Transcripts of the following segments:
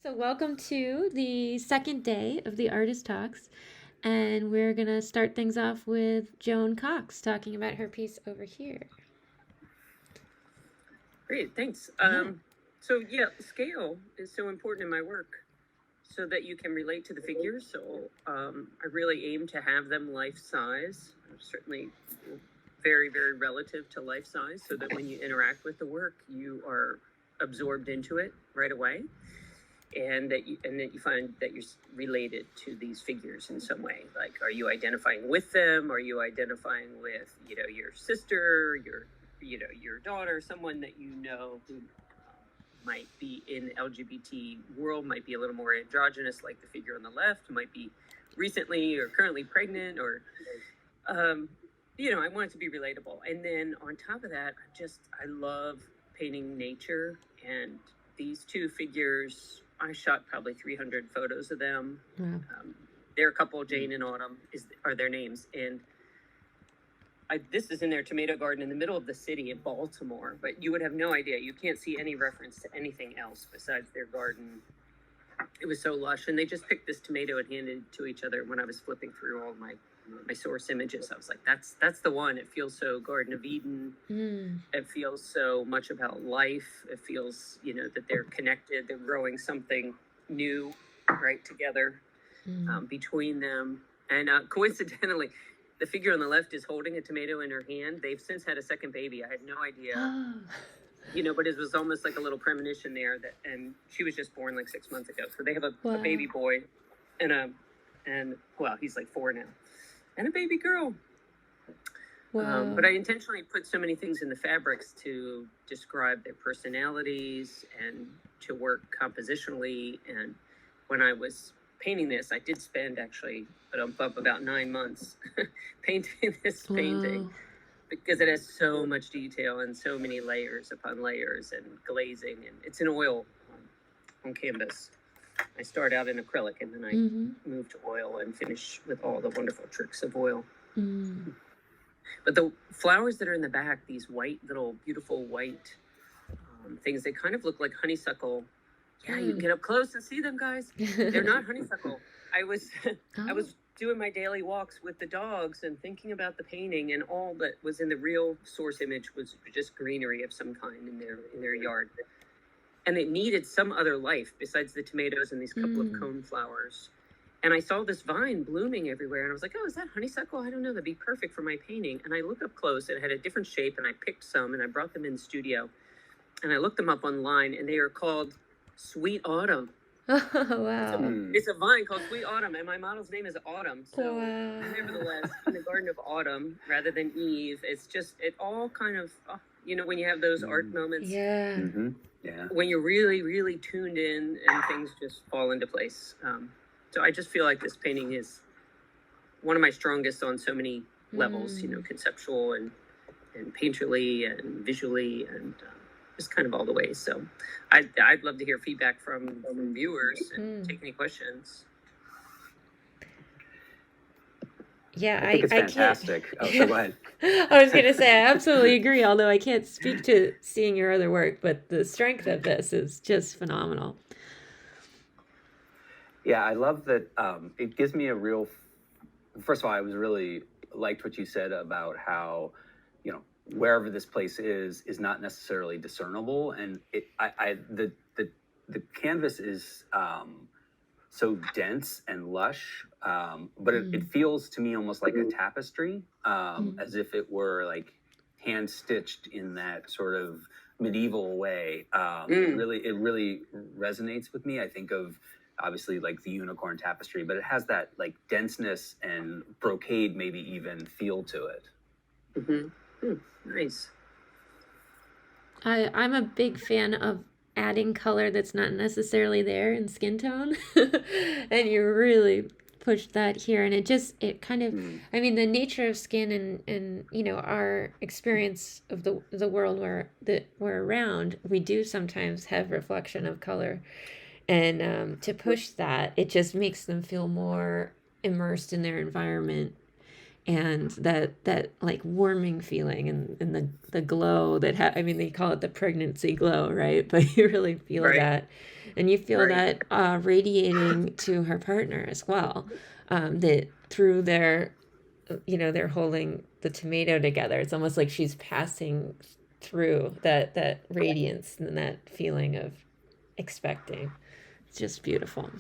So, welcome to the second day of the Artist Talks, and we're going to start things off with Joan Cox talking about her piece over here. Great, thanks. Scale is so important in my work so that you can relate to the figures. So I really aim to have them life size, certainly very, very relative to life size, so that when you interact with the work, you are absorbed into it right away. And that you find that you're related to these figures in some way. Like, are you identifying with them? Are you identifying with, your sister, your daughter, someone that who might be in the LGBT world, might be a little more androgynous, like the figure on the left, might be recently or currently pregnant, or I want it to be relatable. And then on top of that, I love painting nature, and these two figures, I shot probably 300 photos of them. Wow. They're a couple, Jane and Autumn are their names. And this is in their tomato garden in the middle of the city in Baltimore, but you would have no idea. You can't see any reference to anything else besides their garden. It was so lush. And they just picked this tomato and handed it to each other. When I was flipping through all my source images, I was like, that's the one. It feels so Garden of Eden. It feels so much about life. It feels, that they're connected. They're growing something new right together between them. And coincidentally, the figure on the left is holding a tomato in her hand. They've since had a second baby. I had no idea. But it was almost like a little premonition there, and she was just born like 6 months ago. So they have a baby boy and he's like 4 now, and a baby girl. Wow. But I intentionally put so many things in the fabrics to describe their personalities and to work compositionally. And when I was painting this, I did spend actually about 9 months painting this painting, because it has so much detail and so many layers upon layers and glazing, and it's in oil on canvas. I start out in acrylic, and then I move to oil and finish with all the wonderful tricks of oil. But the flowers that are in the back, these white, little beautiful white things, they kind of look like honeysuckle. Yeah, you can get up close and see them, guys. They're not honeysuckle. I was doing my daily walks with the dogs and thinking about the painting, and all that was in the real source image was just greenery of some kind in their yard. And it needed some other life besides the tomatoes and these couple of cone flowers. And I saw this vine blooming everywhere, and I was like, oh, is that honeysuckle? I don't know, that'd be perfect for my painting. And I looked up close, and it had a different shape, and I picked some, and I brought them in the studio. And I looked them up online, and they are called Sweet Autumn. Wow. It's a vine called Sweet Autumn, and my model's name is Autumn. So nevertheless, in the Garden of Autumn rather than Eve, it all kind of, when you have those art moments. Yeah. When you're really, really tuned in and things just fall into place. So I just feel like this painting is one of my strongest on so many levels, conceptual and painterly and visually, and just kind of all the way. So I'd love to hear feedback from viewers and take any questions. Yeah, I think it's fantastic. Go ahead. I was going to say, I absolutely agree, although I can't speak to seeing your other work, but the strength of this is just phenomenal. Yeah, I love that. It gives me a real, first of all, I was really liked what you said about how, wherever this place is not necessarily discernible. And the canvas is so dense and lush, but it feels to me almost like a tapestry, as if it were like hand stitched in that sort of medieval way. It really resonates with me. I think of obviously like the unicorn tapestry, but it has that like denseness and brocade, maybe even feel to it. Nice. I'm a big fan of adding color that's not necessarily there in skin tone. And you really pushed that here. And it kind of, I mean, the nature of skin and our experience of the world that we're around, we do sometimes have reflection of color. And to push that, it just makes them feel more immersed in their environment. and that like warming feeling, and the glow that I mean, they call it the pregnancy glow, right? But you really feel Right. that, and you feel Right. that radiating to her partner as well, that through their, they're holding the tomato together. It's almost like she's passing through that radiance and that feeling of expecting. It's just beautiful.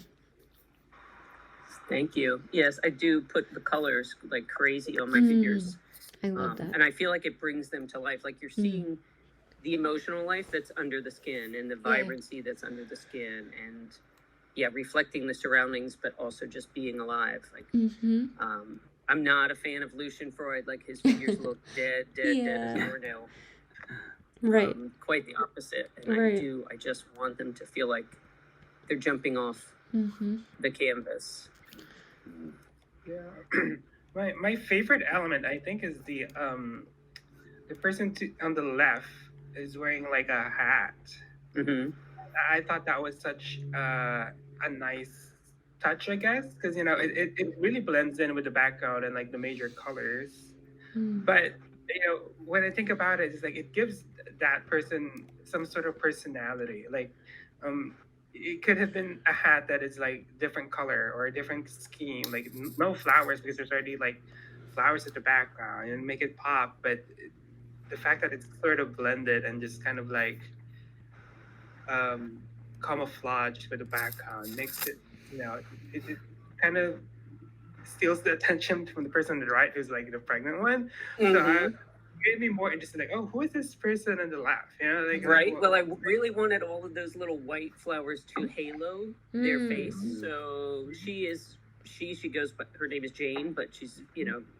Thank you. Yes, I do put the colors like crazy on my figures. I love that. And I feel like it brings them to life. Like you're seeing the emotional life that's under the skin and the vibrancy that's under the skin, and reflecting the surroundings, but also just being alive. Like, I'm not a fan of Lucian Freud. Like his figures look dead as a doornail. Right. Quite the opposite. And I just want them to feel like they're jumping off the canvas. Yeah. My favorite element, I think, is the person on the left is wearing like a hat. I thought that was such a nice touch, I guess, because it really blends in with the background and like the major colors. But when I think about it, it's like it gives that person some sort of personality. Like it could have been a hat that is like different color or a different scheme, like no flowers, because there's already like flowers at the background and make it pop. But the fact that it's sort of blended and just kind of like camouflage with the background makes it, it kind of steals the attention from the person on the right, who's like the pregnant one. So made me more interested, like, oh, who is this person on the left? Right. Well, I really wanted all of those little white flowers to halo their face. So she goes, but her name is Jane, but she's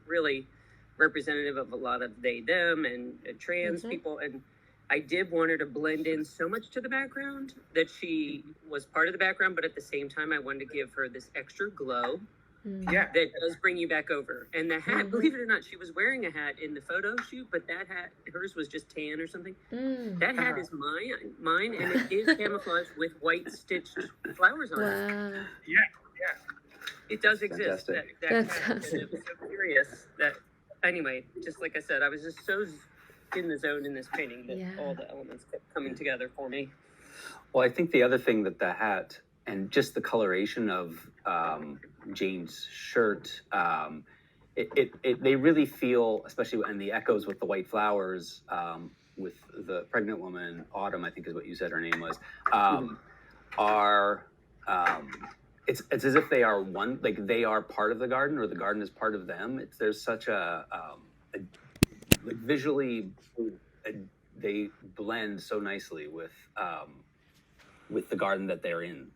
really representative of a lot of they them and trans people. And I did want her to blend in so much to the background that she was part of the background, but at the same time I wanted to give her this extra glow. That does bring you back over. And the hat, believe it or not, she was wearing a hat in the photo shoot, but that hat, hers was just tan or something. That hat is mine, and it is camouflaged with white stitched flowers on it. Yeah. It does exist. That's hat, awesome. it was so curious that, anyway, just like I said, I was just so in the zone in this painting that all the elements kept coming together for me. Well, I think the other thing that the hat and just the coloration of Jane's shirt, they really feel, especially in the echoes with the white flowers, with the pregnant woman, Autumn, I think is what you said her name was, it's as if they are one, like they are part of the garden, or the garden is part of them. There's such a like visually, they blend so nicely with the garden that they're in.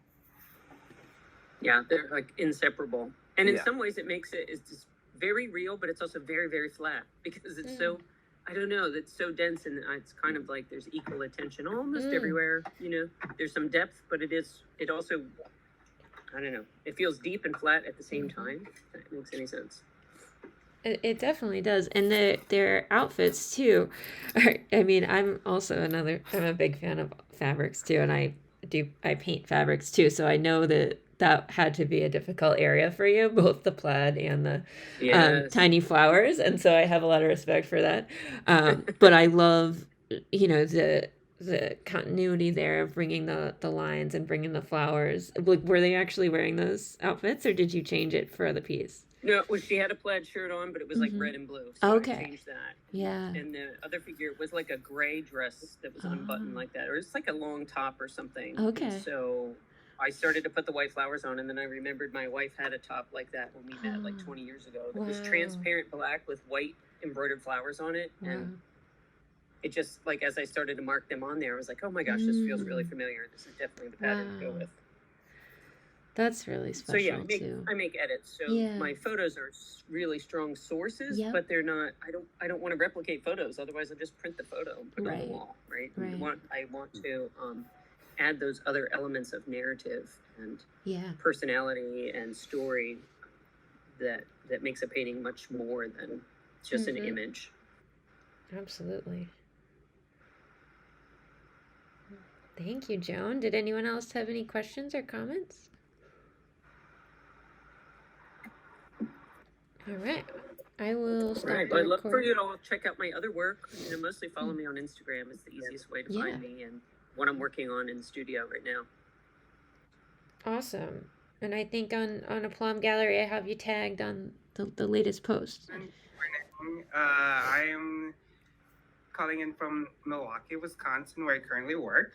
Yeah, they're like inseparable. And in some ways it makes it's just very real, but it's also very, very flat, because it's so, I don't know, it's so dense, and it's kind of like there's equal attention almost everywhere. There's some depth, but it also, I don't know, it feels deep and flat at the same time, if that makes any sense. It definitely does. And their outfits too. I mean, I'm a big fan of fabrics too, and I paint fabrics too, so I know that had to be a difficult area for you, both the plaid and the tiny flowers, and so I have a lot of respect for that. But I love, the continuity there of bringing the lines and bringing the flowers. Like, were they actually wearing those outfits, or did you change it for the piece? No, she had a plaid shirt on, but it was like red and blue. So I changed that. Yeah. And the other figure was like a gray dress that was unbuttoned like that, or it's like a long top or something. Okay. And so I started to put the white flowers on, and then I remembered my wife had a top like that when we met like 20 years ago. That was transparent black with white embroidered flowers on it. And it just, like, as I started to mark them on there, I was like, oh my gosh, this feels really familiar. This is definitely the pattern to go with. That's really special. So I make edits. So my photos are really strong sources, but they're not. I don't want to replicate photos. Otherwise, I'll just print the photo and put it on the wall. Right. I want to add those other elements of narrative and personality and story that makes a painting much more than just an image. Absolutely. Thank you, Joan. Did anyone else have any questions or comments? All right. I will stop Right. the Well, I'd love for recording. you to all check out my other work. Mostly follow me on Instagram. It's the easiest way to find me, and what I'm working on in the studio right now. Awesome. And I think on a Plum Gallery, I have you tagged on the latest post. I'm calling in from Milwaukee, Wisconsin, where I currently work.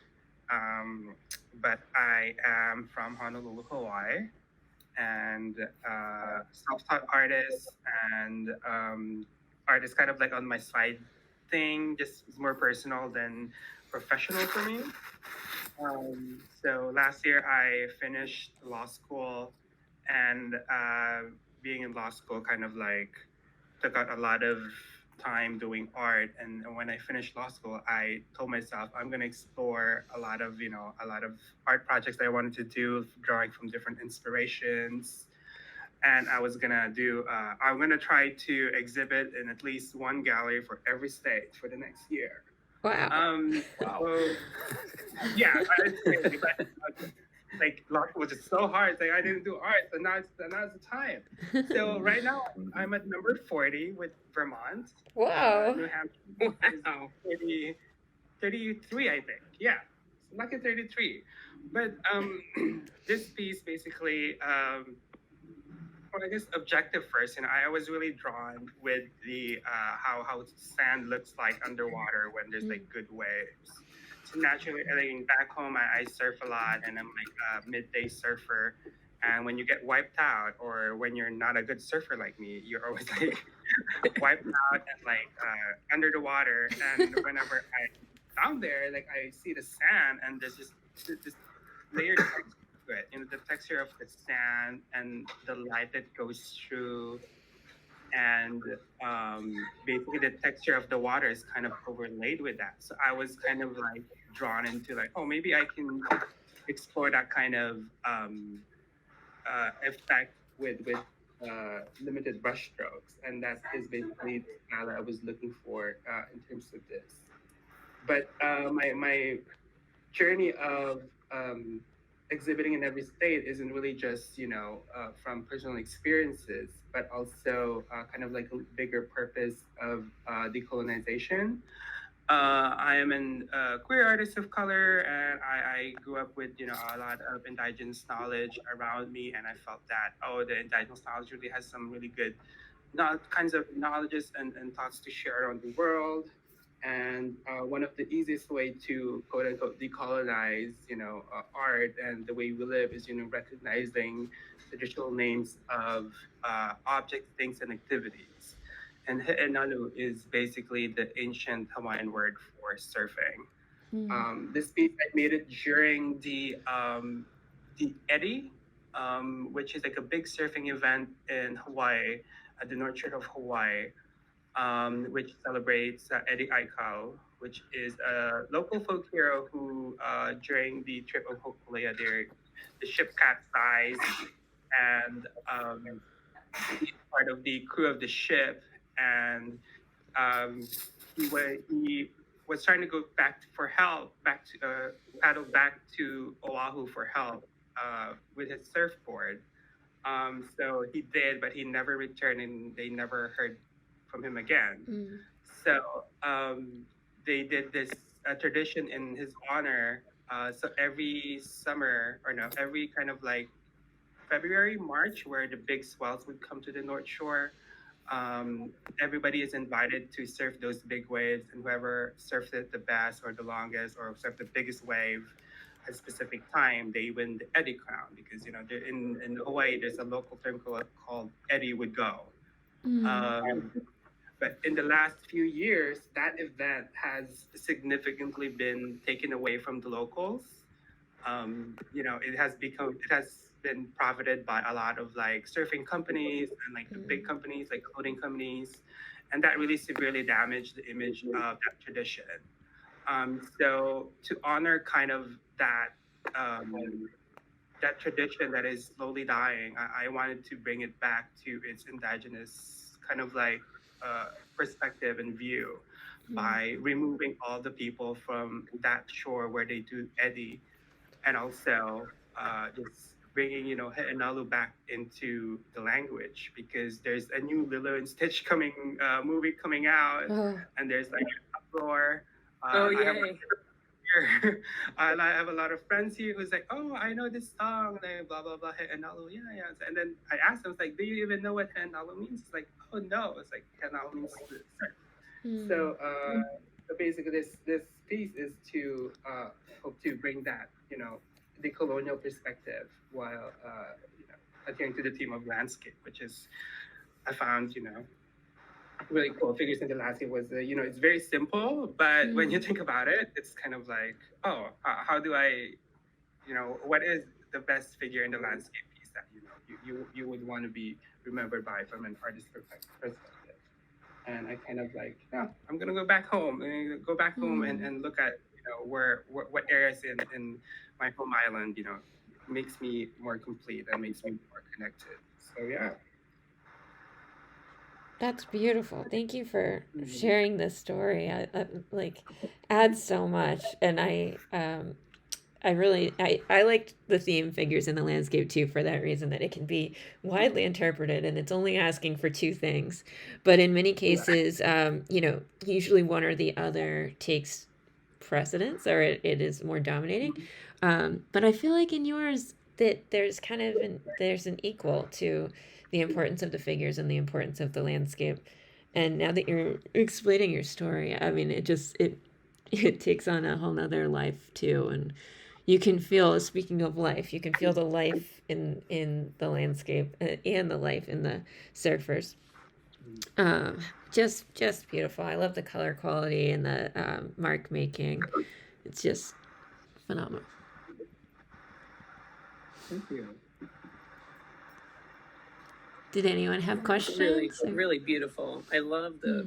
But I am from Honolulu, Hawaii, and self-taught artist, and art is kind of like on my side thing, just it's more personal than professional for me. So last year I finished law school, and being in law school kind of like took out a lot of time doing art. And when I finished law school, I told myself I'm going to explore a lot of art projects that I wanted to do, drawing from different inspirations. And I was gonna do. I'm gonna try to exhibit in at least one gallery for every state for the next year. Wow. Wow. So, yeah, it's crazy, but like law school was just so hard. It's like I didn't do art, so now's the time. So right now I'm at number 40 with Vermont. Wow. New Hampshire is 33, I think. Yeah, lucky 33. But this piece basically, well, I guess objective first. I was really drawn with the how sand looks like underwater when there's like good waves. So naturally, like back home, I surf a lot, and I'm like a midday surfer. And when you get wiped out, or when you're not a good surfer like me, you're always like wiped out and like under the water. And whenever I down there, like I see the sand, and there's just this layered texture to it. The texture of the sand and the light that goes through, and basically the texture of the water is kind of overlaid with that. So I was kind of like drawn into like, oh, maybe I can explore that kind of effect with limited brush strokes, and that is basically the style that I was looking for in terms of this. But my journey of exhibiting in every state isn't really just from personal experiences, but also kind of like a bigger purpose of decolonization. I am a queer artist of color, and I grew up with a lot of indigenous knowledge around me, and I felt that the indigenous knowledge really has some really good kinds of knowledges and thoughts to share around the world. And one of the easiest way to quote unquote decolonize art and the way we live is recognizing traditional names of objects, things, and activities. And He'enalu is basically the ancient Hawaiian word for surfing. This piece, I made it during the Eddy, which is like a big surfing event in Hawaii, at the North Shore of Hawaii, which celebrates Eddie Aikau, which is a local folk hero who, during the trip of Hokulea, the ship capsized, and he's part of the crew of the ship, and he was trying to go back for help, paddle back to Oahu for help with his surfboard. So he did, but he never returned, and they never heard from him again. So they did this tradition in his honor. So every summer, or no, every kind of like February, March, where the big swells would come to the North Shore, everybody is invited to surf those big waves, and whoever surfs it the best or the longest or surf the biggest wave at a specific time, they win the Eddie crown, because in Hawaii there's a local term called Eddie would go. But in the last few years, that event has significantly been taken away from the locals. It has been profited by a lot of like surfing companies and like the big companies, like clothing companies, and that really severely damaged the image of that tradition. So to honor kind of that tradition that is slowly dying, I wanted to bring it back to its indigenous kind of like perspective and view by removing all the people from that shore where they do Eddie, and also just bringing He'enalu back into the language, because there's a new Lilo and Stitch movie coming out, Oh, and there's like an uproar. Oh, I have yay. and I have a lot of friends here who's like, oh, I know this song, like blah blah blah, He'enalu, yeah. And then I asked them, like, do you even know what He'enalu means? It's like, oh no, it's like He'enalu means this. mm, So basically, this piece is to hope to bring that the colonial perspective while adhering to the theme of landscape, which is I found really cool. Figures in the landscape was it's very simple, but when you think about it, it's kind of like, oh, how do I what is the best figure in the landscape piece that you would want to be remembered by from an artist perspective. And I kind of like, no, I'm gonna go back home and look at what areas in my home island makes me more complete and makes me more connected. So yeah. that's beautiful. Thank you for sharing this story. I like adds so much, and I really I liked the theme figures in the landscape too, for that reason, that it can be widely interpreted and it's only asking for two things, but in many cases, usually one or the other takes precedence, or it is more dominating. But I feel like in yours that there's kind of there's an equal to the importance of the figures and the importance of the landscape. And now that you're explaining your story, I mean, it takes on a whole nother life too. And you can feel, speaking of life, you can feel the life in the landscape and the life in the surfers. Just beautiful. I love the color quality and the mark making. It's just phenomenal. Thank you. Did anyone have questions? Really, really beautiful. I love the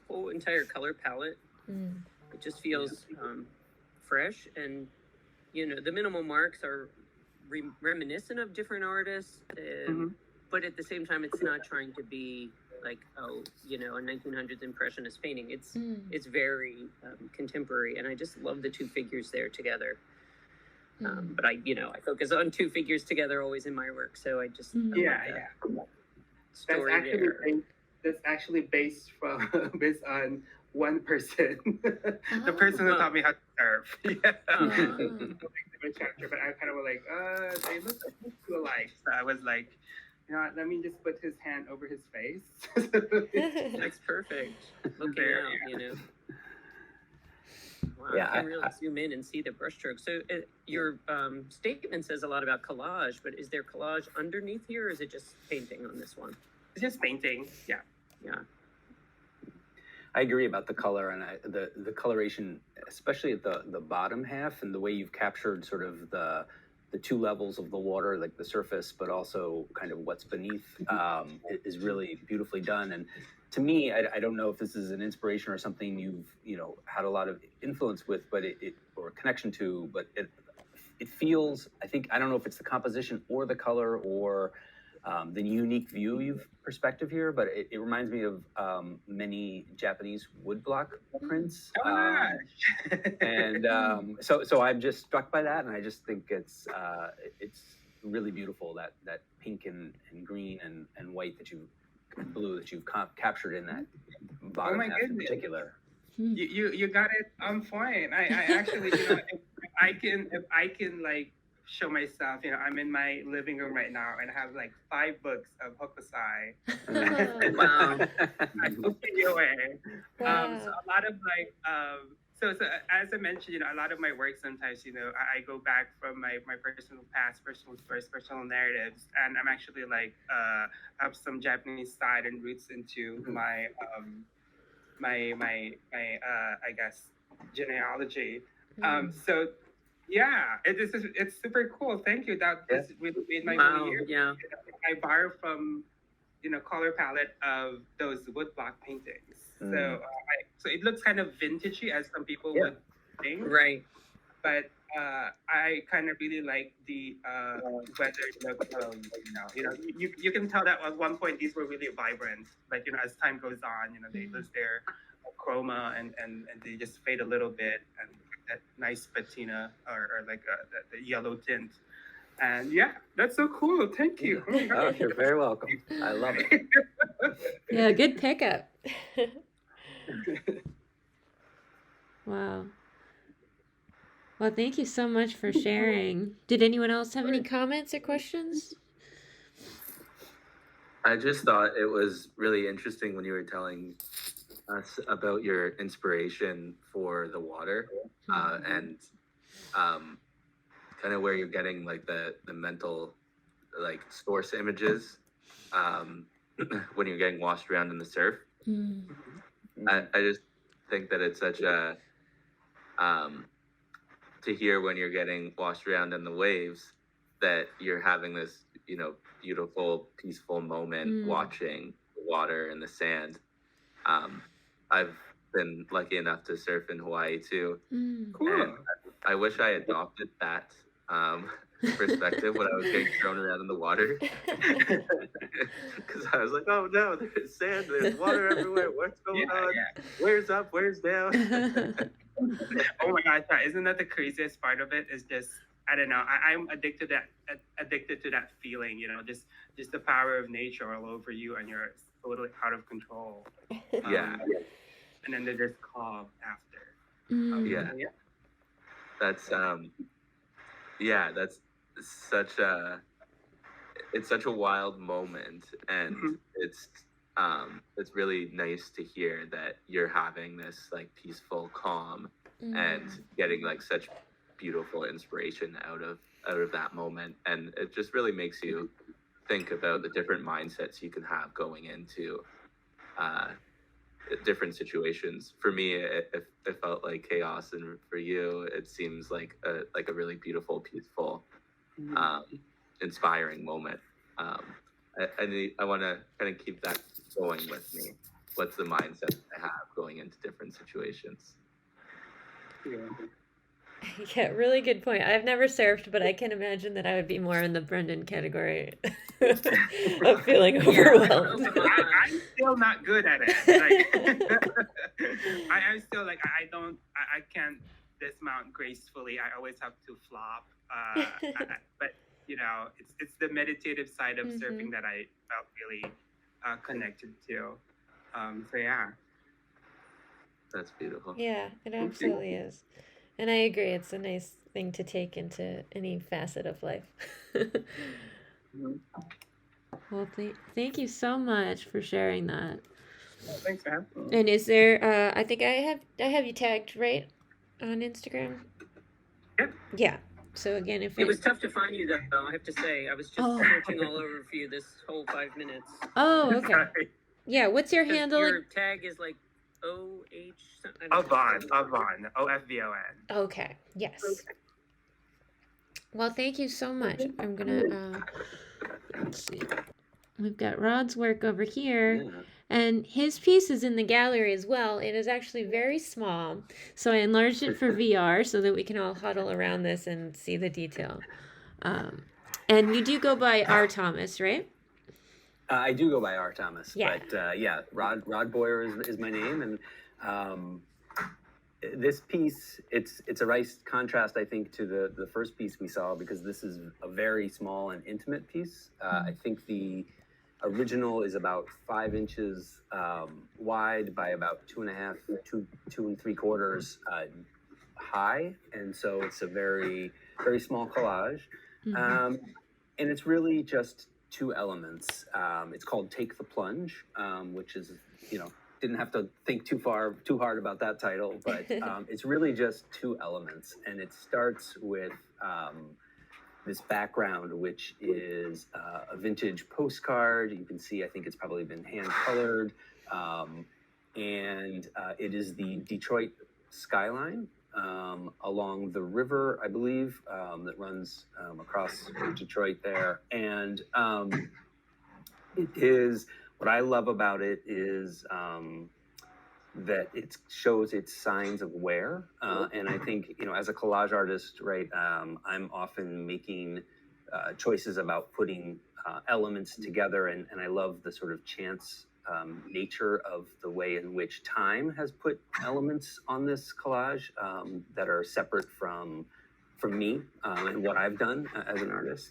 whole entire color palette. Mm. It just feels fresh, and the minimal marks are reminiscent of different artists, but at the same time, it's not trying to be like a 1900s impressionist painting. It's very contemporary, and I just love the two figures there together. But I focus on two figures together always in my work, so I just story that's actually based on one person, the person who taught me how to surf. But I kind of was like, they look too alike. So I was like, let me just put his hand over his face. That's perfect. Looking out, Wow, Yeah, I can really zoom in and see the brushstroke. So your statement says a lot about collage, but is there collage underneath here, or is it just painting on this one? It's just painting. Yeah. I agree about the color and the coloration, especially at the bottom half, and the way you've captured sort of the two levels of the water, like the surface, but also kind of what's beneath, is really beautifully done. And to me, I don't know if this is an inspiration or something you've had a lot of influence with, but or connection to, but it feels, I don't know if it's the composition or the color or the unique perspective here, but it reminds me of many Japanese woodblock prints. And so I'm just struck by that, and I just think it's really beautiful, that pink and green and white and blue that you've captured in that bottom half in particular. You got it on point. I actually, if I can like show myself, I'm in my living room right now and I have like 5 books of hokusai. Wow. I hope you away. Wow. So a lot of like, so as I mentioned, a lot of my work sometimes, I go back from my personal past, personal stories, personal narratives, and I'm actually like have some Japanese side and roots into my I guess genealogy. So yeah, it's super cool. Thank you. That this really made my year. Yeah. I borrow from color palette of those woodblock paintings. So so it looks kind of vintagey, as some people would think. Right. But I kind of really like the weathered look of you can tell that at one point these were really vibrant, but as time goes on, they lose their chroma and they just fade a little bit, and that nice patina or like the yellow tint. And yeah, that's so cool. Thank you. Oh my Oh, gosh. you're very welcome. I love it. Yeah, good pickup. Wow. Well, thank you so much for sharing. Did anyone else have any comments or questions? I just thought it was really interesting when you were telling us about your inspiration for the water, and kind of where you're getting like the mental like source images when you're getting washed around in the surf. Mm. I just think that it's such a to hear when you're getting washed around in the waves that you're having this, you know, beautiful, peaceful moment watching the water and the sand. I've been lucky enough to surf in Hawaii too. Cool. And I wish I adopted that perspective when I was getting thrown around in the water. Because I was like, oh no, there's sand, there's water everywhere. What's going on? Yeah. Where's up? Where's down? Oh my gosh, isn't that the craziest part of it? Is just, I don't know. I'm addicted to that feeling. You know, just the power of nature all over you, and you're totally out of control. Yeah. And then they're just calm after. Yeah. That's that's such a wild moment, and it's really nice to hear that you're having this like peaceful calm and getting like such beautiful inspiration out of that moment, and it just really makes you think about the different mindsets you can have going into different situations. For me, it felt like chaos, and for you, it seems like a really beautiful, peaceful, inspiring moment. I want to kind of keep that going with me. What's the mindset I have going into different situations? Yeah, really good point. I've never surfed, but I can imagine that I would be more in the Brendan category of feeling overwhelmed. I'm still not good at it. Like, I'm still like, I can't dismount gracefully. I always have to flop. But you know, it's the meditative side of surfing that I felt really connected to. So yeah. That's beautiful. Yeah, it absolutely is. And I agree, it's a nice thing to take into any facet of life. Well, thank you so much for sharing that. Thanks, man. And is there? I think I have you tagged right on Instagram. Yep. Yeah. So again, if It was tough to find you, though, I have to say. I was just searching all over for you this whole 5 minutes. Oh, okay. Yeah. What's your handle? Your tag is like OH something. Avon, OFVON. Okay. Yes. Well, thank you so much. I'm gonna let's see. We've got Rod's work over here, and his piece is in the gallery as well. It is actually very small, so I enlarged it for VR so that we can all huddle around this and see the detail. And you do go by R. Thomas, right? I do go by R. Thomas, Yeah. but Rod Boyer is my name, and this piece it's a nice contrast, I think, to the first piece we saw, because this is a very small and intimate piece. I think the original is about 5 inches wide by about 2.5, 2 3/4 high, and so it's a very small collage, and it's really just 2 elements. It's called Take the Plunge, which is, you know, didn't have to think too hard about that title, but it's really just 2 elements, and it starts with this background, which is a vintage postcard. You can see, I think it's probably been hand colored, and it is the Detroit skyline along the river, I believe, that runs across Detroit there. And it is, what I love about it is that it shows its signs of wear. And I think, you know, as a collage artist, right, I'm often making choices about putting elements together, and I love the sort of chance nature of the way in which time has put elements on this collage that are separate from from me and what I've done as an artist.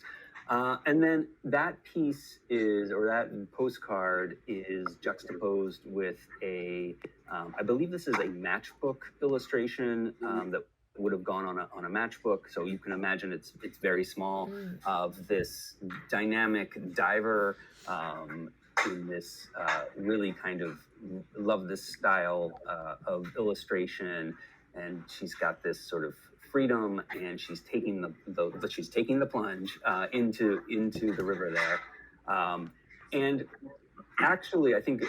And then that piece is, or that postcard is juxtaposed with I believe this is a matchbook illustration that would have gone on a matchbook. So you can imagine it's very small, of this dynamic diver in this really kind of love this style of illustration. And she's got this sort of freedom, and she's taking the plunge into the river there. And actually, I think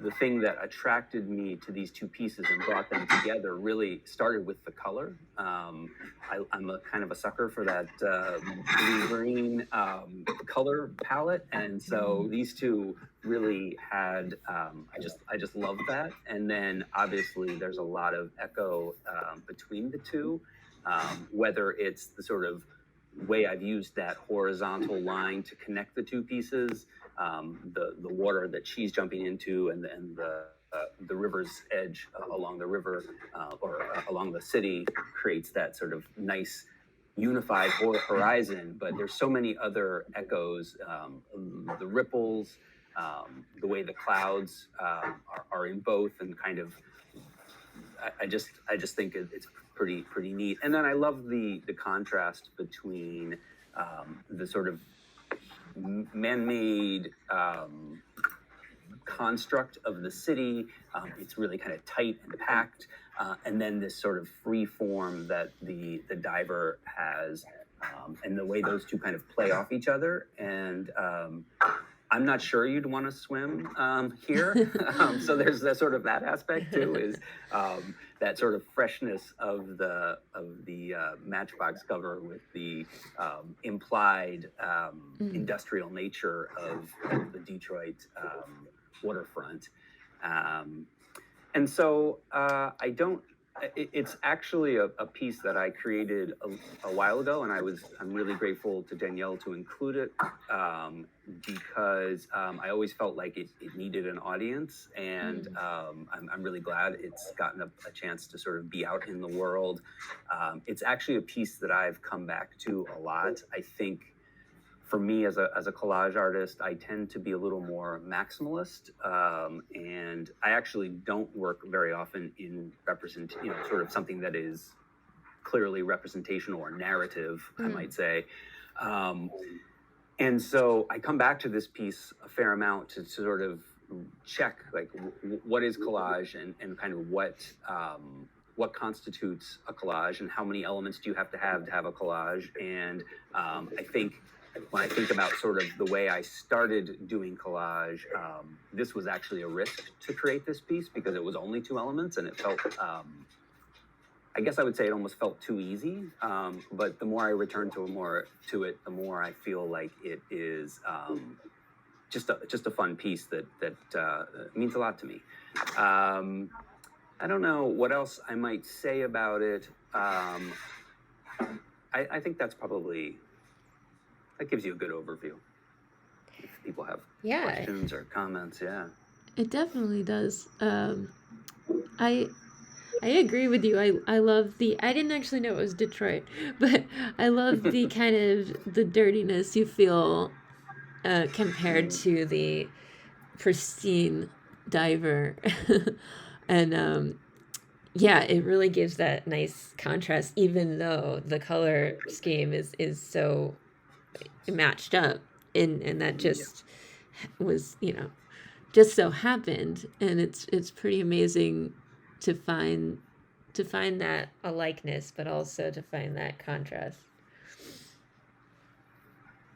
the thing that attracted me to these two pieces and brought them together really started with the color. I'm a kind of a sucker for that blue-green color palette, and so these two really had. I just love that. And then obviously there's a lot of echo between the two, whether it's the sort of way I've used that horizontal line to connect the two pieces, the water that she's jumping into, and the river's edge along the river or along the city creates that sort of nice unified horizon. But there's so many other echoes, the ripples, the way the clouds are in both, and kind of I just think it's pretty neat. And then I love the contrast between the sort of man-made construct of the city. It's really kind of tight and packed, and then this sort of free form that the diver has, and the way those two kind of play off each other. And I'm not sure you'd want to swim here. So there's that sort of that aspect too, is that sort of freshness of the Matchbox cover with the implied industrial nature of the Detroit waterfront. And so I don't. It's actually a piece that I created a while ago, and I'm really grateful to Danielle to include it because I always felt like it needed an audience, and I'm really glad it's gotten a chance to sort of be out in the world. It's actually a piece that I've come back to a lot. I think for me as a collage artist, I tend to be a little more maximalist, and I actually don't work very often in sort of something that is clearly representational or narrative, I might say. And so I come back to this piece a fair amount to sort of check, like, what is collage, and kind of what constitutes a collage, and how many elements do you have to have a collage. And I think when I think about sort of the way I started doing collage, this was actually a risk to create this piece because it was only 2 elements, and it felt, I guess I would say it almost felt too easy. But the more I return to it, the more I feel like it is just a fun piece that means a lot to me. I don't know what else I might say about it. I think that gives you a good overview. If people have questions or comments, yeah. It definitely does. I agree with you. I love I didn't actually know it was Detroit, but I love the kind of the dirtiness you feel compared to the pristine diver. And yeah, it really gives that nice contrast, even though the color scheme is so matched up, and that just was, just so happened. And it's pretty amazing to find that a likeness, but also to find that contrast.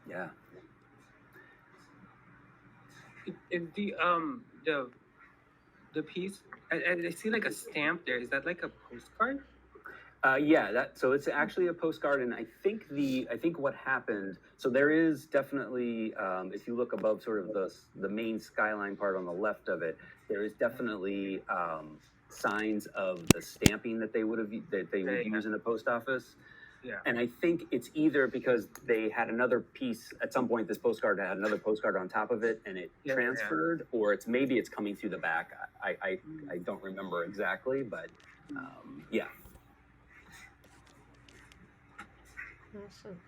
Yeah. Is the piece, I see like a stamp there. Is that like a postcard? Yeah, so it's actually a postcard, and I think what happened. So there is definitely, if you look above sort of the main skyline part on the left of it, there is definitely signs of the stamping that they would use in a post office. Yeah. And I think it's either because they had another piece at some point. This postcard had another postcard on top of it, and it transferred, or maybe it's coming through the back. I don't remember exactly, but yeah. Awesome.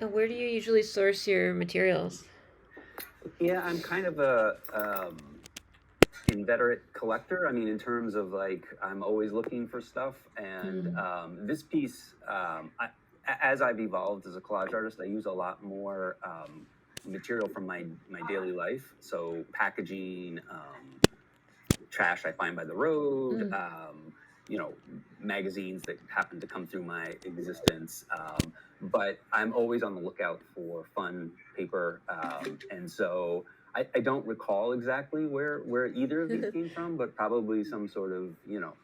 And where do you usually source your materials? Yeah, I'm kind of a inveterate collector. I mean, in terms of like, I'm always looking for stuff. And this piece, as I've evolved as a collage artist, I use a lot more material from my daily life. So packaging, trash I find by the road, you know, magazines that happen to come through my existence. But I'm always on the lookout for fun paper. And so I don't recall exactly where either of these came from, but probably some sort of, you know,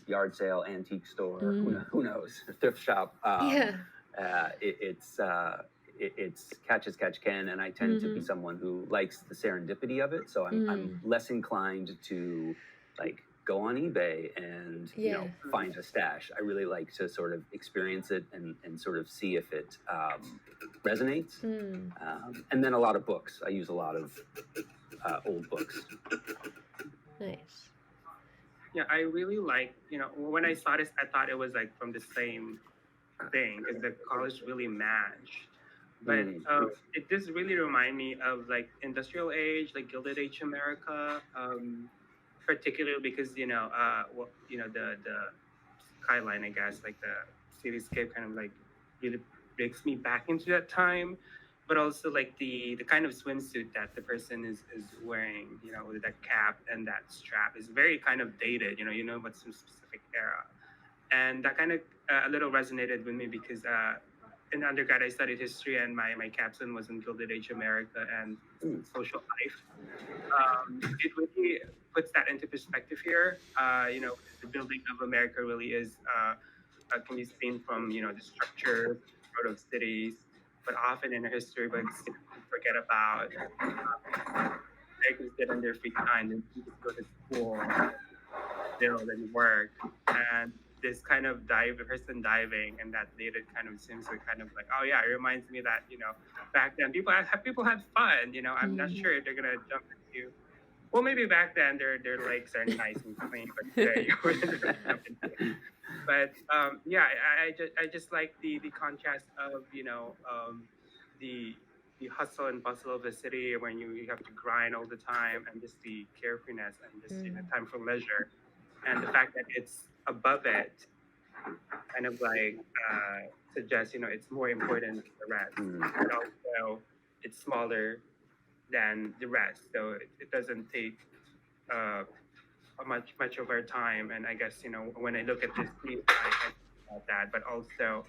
yard sale, antique store, who knows, thrift shop. It's catch as catch can, and I tend to be someone who likes the serendipity of it. So I'm less inclined to like go on eBay and you know find a stash. I really like to sort of experience it and sort of see if it resonates. And then a lot of books. I use a lot of old books. Nice. Yeah, I really like, you know, when I saw this, I thought it was like from the same thing because the colors really matched. But it does really remind me of like industrial age, like Gilded Age America, particularly because you know, well, you know the skyline, I guess, like the cityscape, kind of like really brings me back into that time. But also like the kind of swimsuit that the person is wearing, you know, with that cap and that strap is very kind of dated. You know what's some specific era, and that kind of a little resonated with me because. In undergrad, I studied history, and my capstone was in Gilded Age America and social life. It really puts that into perspective here. You know, the building of America really is can be seen from you know the structure, sort of cities, but often in our history, but forget about Americans get on their feet behind and people go to school, build and work, and this kind of person diving and that dated kind of seems like kind of like, oh yeah, it reminds me that, you know, back then people had fun, you know. I'm not sure if they're gonna jump into, well, maybe back then their legs are nice and clean, but today you wouldn't jump into it. But yeah, I just like the contrast of, you know, the hustle and bustle of the city when you have to grind all the time, and just the carefreeness and just you know, time for leisure, and the fact that it's above it kind of like suggests, you know, it's more important than the rest, but also it's smaller than the rest, so it doesn't take much of our time. And I guess, you know, when I look at this piece, I think about that, but also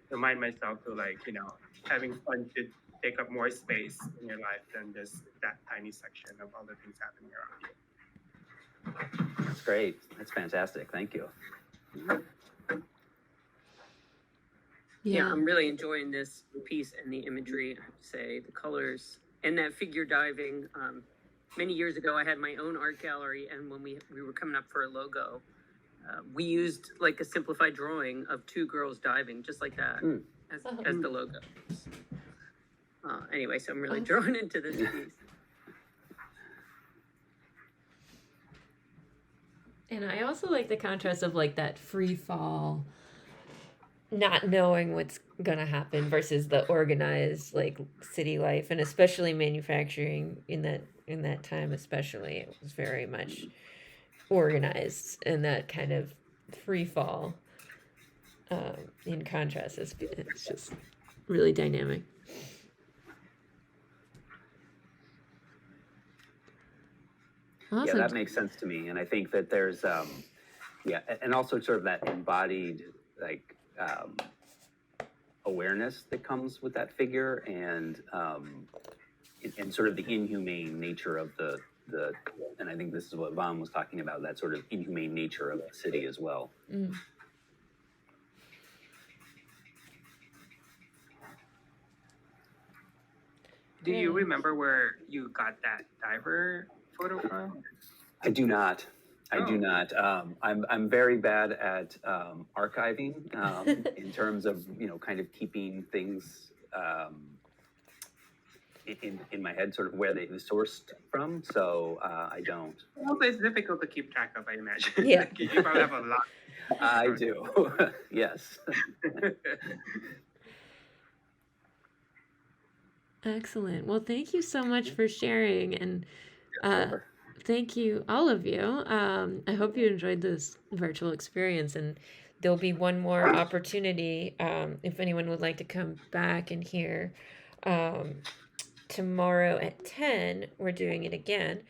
remind myself to, like, you know, having fun should take up more space in your life than just that tiny section of all the things happening around you. That's great. That's fantastic. Thank you. Yeah, I'm really enjoying this piece and the imagery. I have to say, the colors and that figure diving. Many years ago, I had my own art gallery, and when we were coming up for a logo, we used like a simplified drawing of two girls diving, just like that, as the logo. Anyway, so I'm really drawn into this piece. And I also like the contrast of like that free fall, not knowing what's gonna happen versus the organized like city life, and especially manufacturing in that time, especially it was very much organized, and that kind of free fall in contrast it's just really dynamic. Awesome. Yeah, that makes sense to me, and I think that there's and also sort of that embodied like awareness that comes with that figure, and sort of the inhumane nature of the and I think this is what Vam was talking about, that sort of inhumane nature of the city as well. Do you remember where you got that diver photo from? I do not. I do not. I'm very bad at archiving in terms of, you know, kind of keeping things in my head sort of where they was sourced from, so I don't. Also, it's difficult to keep track of, I imagine. Yeah. Like, you probably have a lot. I do. Yes. Excellent. Well, thank you so much for sharing, and Sure. thank you, all of you. I hope you enjoyed this virtual experience, and there'll be one more opportunity if anyone would like to come back and hear. Tomorrow at 10, we're doing it again.